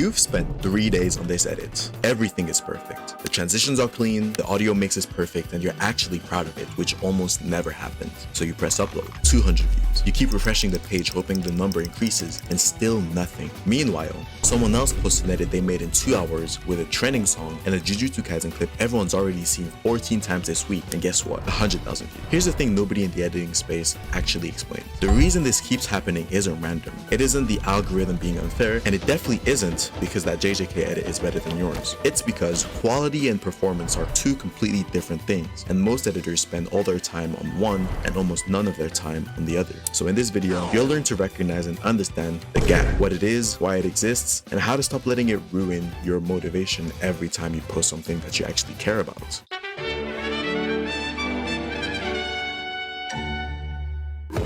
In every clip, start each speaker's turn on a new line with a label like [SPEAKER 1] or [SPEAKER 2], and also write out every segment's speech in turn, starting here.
[SPEAKER 1] You've spent 3 days on this edit. Everything is perfect. The transitions are clean, the audio mix is perfect, and you're actually proud of it, which almost never happens. So you press upload, 200 views. You keep refreshing the page hoping the number increases, and still nothing. Meanwhile, someone else posts an edit they made in 2 hours with a trending song and a Jujutsu Kaisen clip everyone's already seen 14 times this week, and guess what? 100,000 views. Here's the thing nobody in the editing space actually explains. The reason this keeps happening isn't random. It isn't the algorithm being unfair, and it definitely isn't because that JJK edit is better than yours. It's because quality and performance are two completely different things, and most editors spend all their time on one and almost none of their time on the other. So in this video, you'll learn to recognize and understand the gap, what it is, why it exists, and how to stop letting it ruin your motivation every time you post something that you actually care about.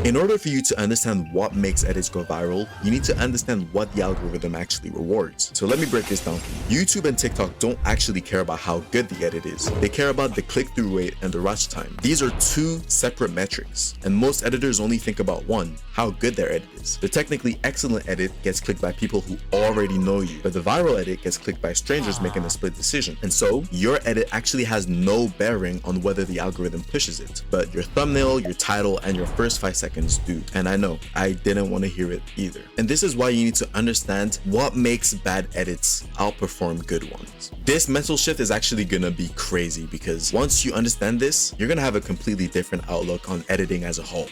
[SPEAKER 1] In order for you to understand what makes edits go viral, you need to understand what the algorithm actually rewards. So let me break this down for you. YouTube and TikTok don't actually care about how good the edit is. They care about the click-through rate and the watch time. These are two separate metrics, and most editors only think about one, how good their edit is. The technically excellent edit gets clicked by people who already know you, but the viral edit gets clicked by strangers making a split decision. And so, your edit actually has no bearing on whether the algorithm pushes it, but your thumbnail, your title, and your first 5 seconds do. And I know, I didn't want to hear it either. And this is why you need to understand what makes bad edits outperform good ones. This mental shift is actually gonna be crazy because once you understand this, you're gonna have a completely different outlook on editing as a whole.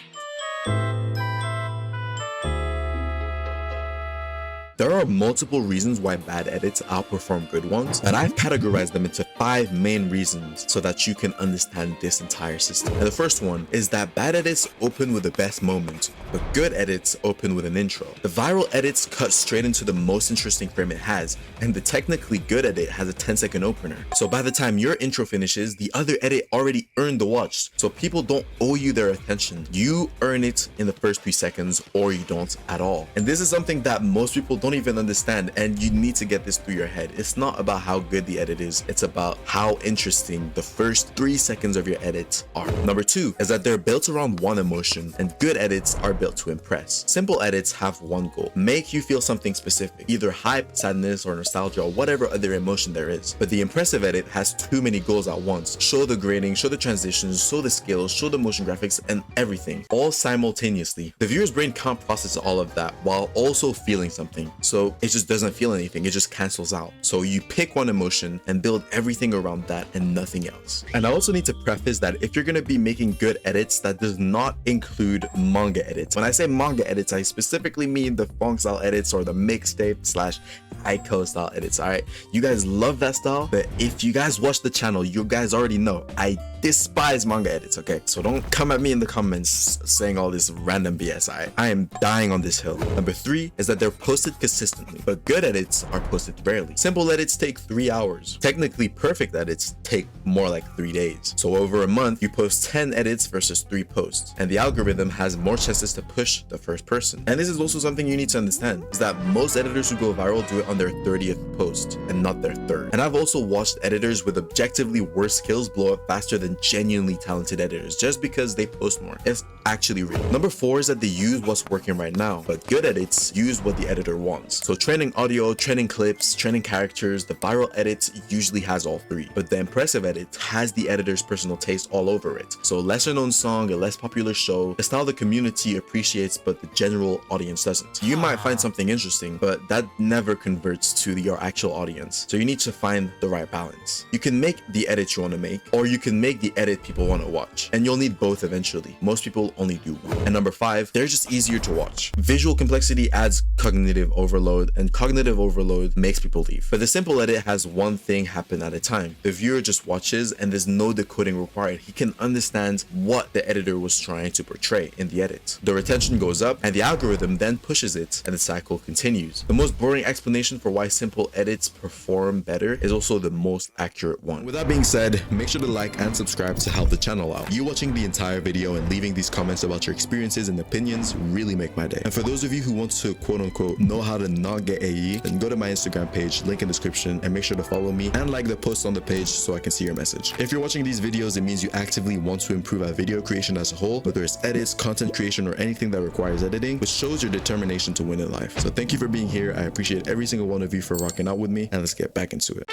[SPEAKER 1] There are multiple reasons why bad edits outperform good ones, and I've categorized them into 5 main reasons so that you can understand this entire system. And the first one is that bad edits open with the best moment, but good edits open with an intro. The viral edits cut straight into the most interesting frame it has, and the technically good edit has a 10-second opener. So by the time your intro finishes, the other edit already earned the watch. So people don't owe you their attention. You earn it in the first 3 seconds, or you don't at all. And this is something that most people don't even understand, and you need to get this through your head. It's not about how good the edit is, it's about how interesting the first 3 seconds of your edit are. Number 2 is that they're built around one emotion, and good edits are built to impress. Simple edits have one goal: make you feel something specific, either hype, sadness, or nostalgia, or whatever other emotion there is. But the impressive edit has too many goals at once: show the grading, show the transitions, show the skills, show the motion graphics, and everything, all simultaneously. The viewer's brain can't process all of that while also feeling something, so it just doesn't feel anything, it just cancels out. So you pick one emotion and build everything around that and nothing else. And I also need to preface that if you're going to be making good edits, that does not include manga edits. When I say manga edits, I specifically mean the funk style edits or the mixtape / Aiko style edits. All right, you guys love that style, but if you guys watch the channel, you guys already know I despise manga edits. Okay, so don't come at me in the comments saying all this random BS. I am dying on this hill. Number 3 is that they're posted consistently, but good edits are posted rarely. Simple edits take 3 hours. Technically perfect edits take more like 3 days. So over a month, you post 10 edits versus 3 posts, and the algorithm has more chances to push the first person. And this is also something you need to understand, is that most editors who go viral do it on their 30th post and not their 3rd. And I've also watched editors with objectively worse skills blow up faster than genuinely talented editors just because they post more. It's actually real. Number 4 is that they use what's working right now, but good edits use what the editor wants. So trending audio, trending clips, trending characters, the viral edit usually has all 3, but the impressive edit has the editor's personal taste all over it. So lesser known song, a less popular show, a style the community appreciates but the general audience doesn't. You might find something interesting, but that never converts to your actual audience. So you need to find the right balance. You can make the edit you want to make, or you can make the edit people want to watch, and you'll need both eventually. Most people only do one. And number 5, they're just easier to watch. Visual complexity adds cognitive overload, and cognitive overload makes people leave. But the simple edit has one thing happen at a time. The viewer just watches and there's no decoding required. He can understand what the editor was trying to portray in the edit. The retention goes up and the algorithm then pushes it and the cycle continues. The most boring explanation for why simple edits perform better is also the most accurate one. With that being said, make sure to like and subscribe to help the channel out. You watching the entire video and leaving these comments comments about your experiences and opinions really make my day. And for those of you who want to quote unquote know how to not get AE, then go to my Instagram page, link in description, and make sure to follow me and like the post on the page so I can see your message. If you're watching these videos, it means you actively want to improve our video creation as a whole, whether it's edits, content creation, or anything that requires editing, which shows your determination to win in life. So thank you for being here. I appreciate every single one of you for rocking out with me, and let's get back into it.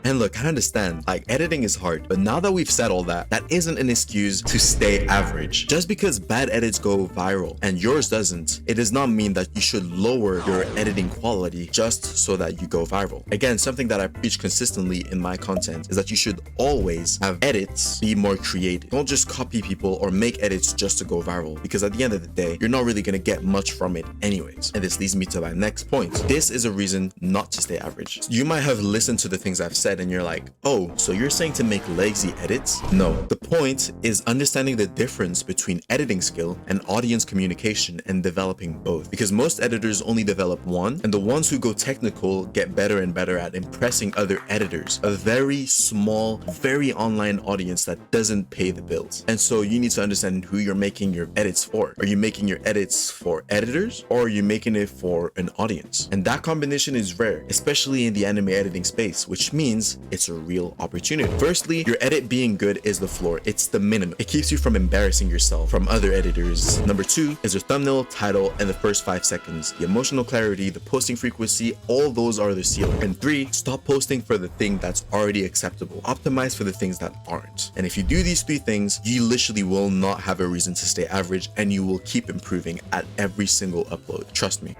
[SPEAKER 1] And look, I understand, like, editing is hard, but now that we've said all that, that isn't an excuse to stay average. Just because bad edits go viral and yours doesn't, it does not mean that you should lower your editing quality just so that you go viral. Again, something that I preach consistently in my content is that you should always have edits be more creative. Don't just copy people or make edits just to go viral, because at the end of the day, you're not really gonna get much from it anyways. And this leads me to my next point. This is a reason not to stay average. You might have listened to the things I've said and you're like, oh, so you're saying to make lazy edits? No, the point is understanding the difference between editing skill and audience communication and developing both, because most editors only develop one, and the ones who go technical get better and better at impressing other editors, a very small, very online audience that doesn't pay the bills. And so you need to understand who you're making your edits for. Are you making your edits for editors, or are you making it for an audience? And that combination is rare, especially in the anime editing space, which means it's a real opportunity. Firstly, your edit being good is the floor. It's the minimum. It keeps you from embarrassing yourself from other editors. Number two is your thumbnail, title, and the first 5 seconds. The emotional clarity, the posting frequency, all those are the ceiling. And three, stop posting for the thing that's already acceptable. Optimize for the things that aren't. And if you do these 3 things, you literally will not have a reason to stay average, and you will keep improving at every single upload. Trust me.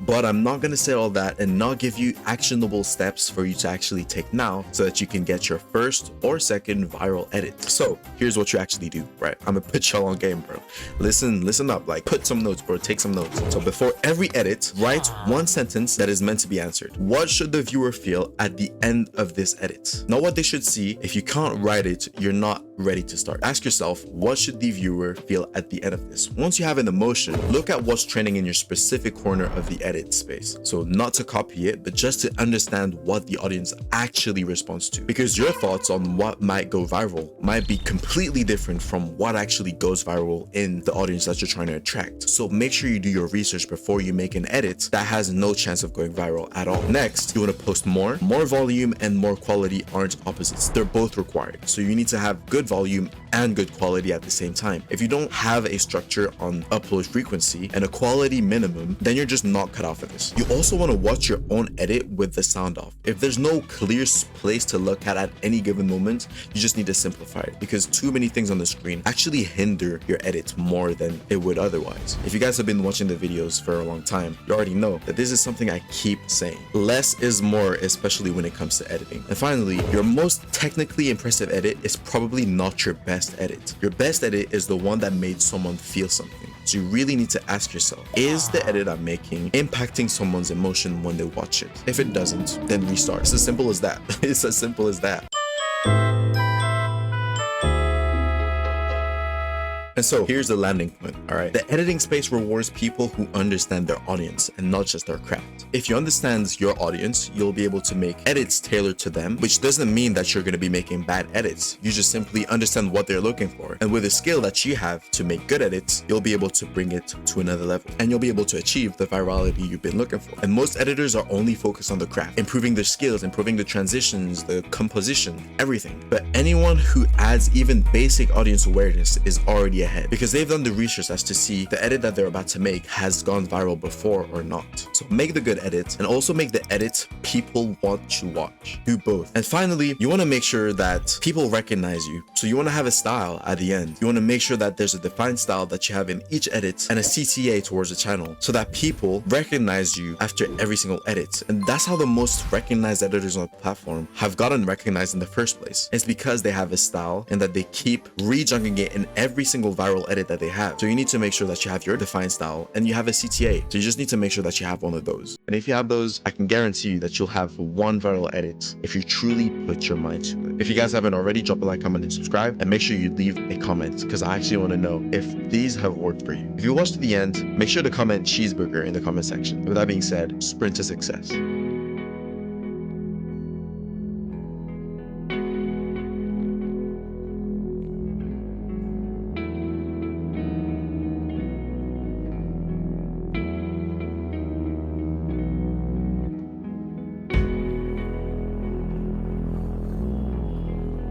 [SPEAKER 1] But I'm not going to say all that and not give you actionable steps for you to actually take now so that you can get your first or second viral edit. So here's what you actually do, right? I'm gonna put y'all on game, bro. Listen up, like put some notes, bro, take some notes. So before every edit, write one sentence that is meant to be answered. What should the viewer feel at the end of this edit? Not what they should see. If you can't write it, you're not ready to start. Ask yourself, what should the viewer feel at the end of this? Once you have an emotion, look at what's trending in your specific corner of the edit space. So not to copy it, but just to understand what the audience actually responds to, because your thoughts on what might go viral might be completely different from what actually goes viral in the audience that you're trying to attract. So make sure you do your research before you make an edit that has no chance of going viral at all. Next, you want to post more volume and more quality aren't opposites. They're both required. So you need to have good volume and good quality at the same time. If you don't have a structure on upload frequency and a quality minimum, then you're just not cut out for this. You also want to watch your own edit with the sound off. If there's no clear place to look at any given moment, you just need to simplify it, because too many things on the screen actually hinder your edit more than it would otherwise. If you guys have been watching the videos for a long time, you already know that this is something I keep saying. Less is more, especially when it comes to editing. And finally, your most technically impressive edit is probably not your best edit. Your best edit is the one that made someone feel something. So you really need to ask yourself, is the edit I'm making impacting someone's emotion when they watch it? If it doesn't, then restart. It's as simple as that. It's as simple as that. And so here's the landing point, all right? The editing space rewards people who understand their audience and not just their craft. If you understand your audience, you'll be able to make edits tailored to them, which doesn't mean that you're going to be making bad edits. You just simply understand what they're looking for. And with the skill that you have to make good edits, you'll be able to bring it to another level. And you'll be able to achieve the virality you've been looking for. And most editors are only focused on the craft, improving their skills, improving the transitions, the composition, everything. But anyone who adds even basic audience awareness is already ahead, because they've done the research as to see the edit that they're about to make has gone viral before or not. So make the good edits and also make the edits people want to watch. Do both. And finally, you want to make sure that people recognize you. So you want to have a style at the end. You want to make sure that there's a defined style that you have in each edit and a CTA towards the channel, so that people recognize you after every single edit. And that's how the most recognized editors on the platform have gotten recognized in the first place. It's because they have a style and that they keep rejunking it in every single viral edit that they have. So you need to make sure that you have your defined style and you have a CTA. So you just need to make sure that you have one of those. And if you have those, I can guarantee you that you'll have one viral edit if you truly put your mind to it. If you guys haven't already, drop a like, comment, and subscribe, and make sure you leave a comment, because I actually want to know if these have worked for you. If you watched to the end, make sure to comment cheeseburger in the comment section. With that being said, sprint to success.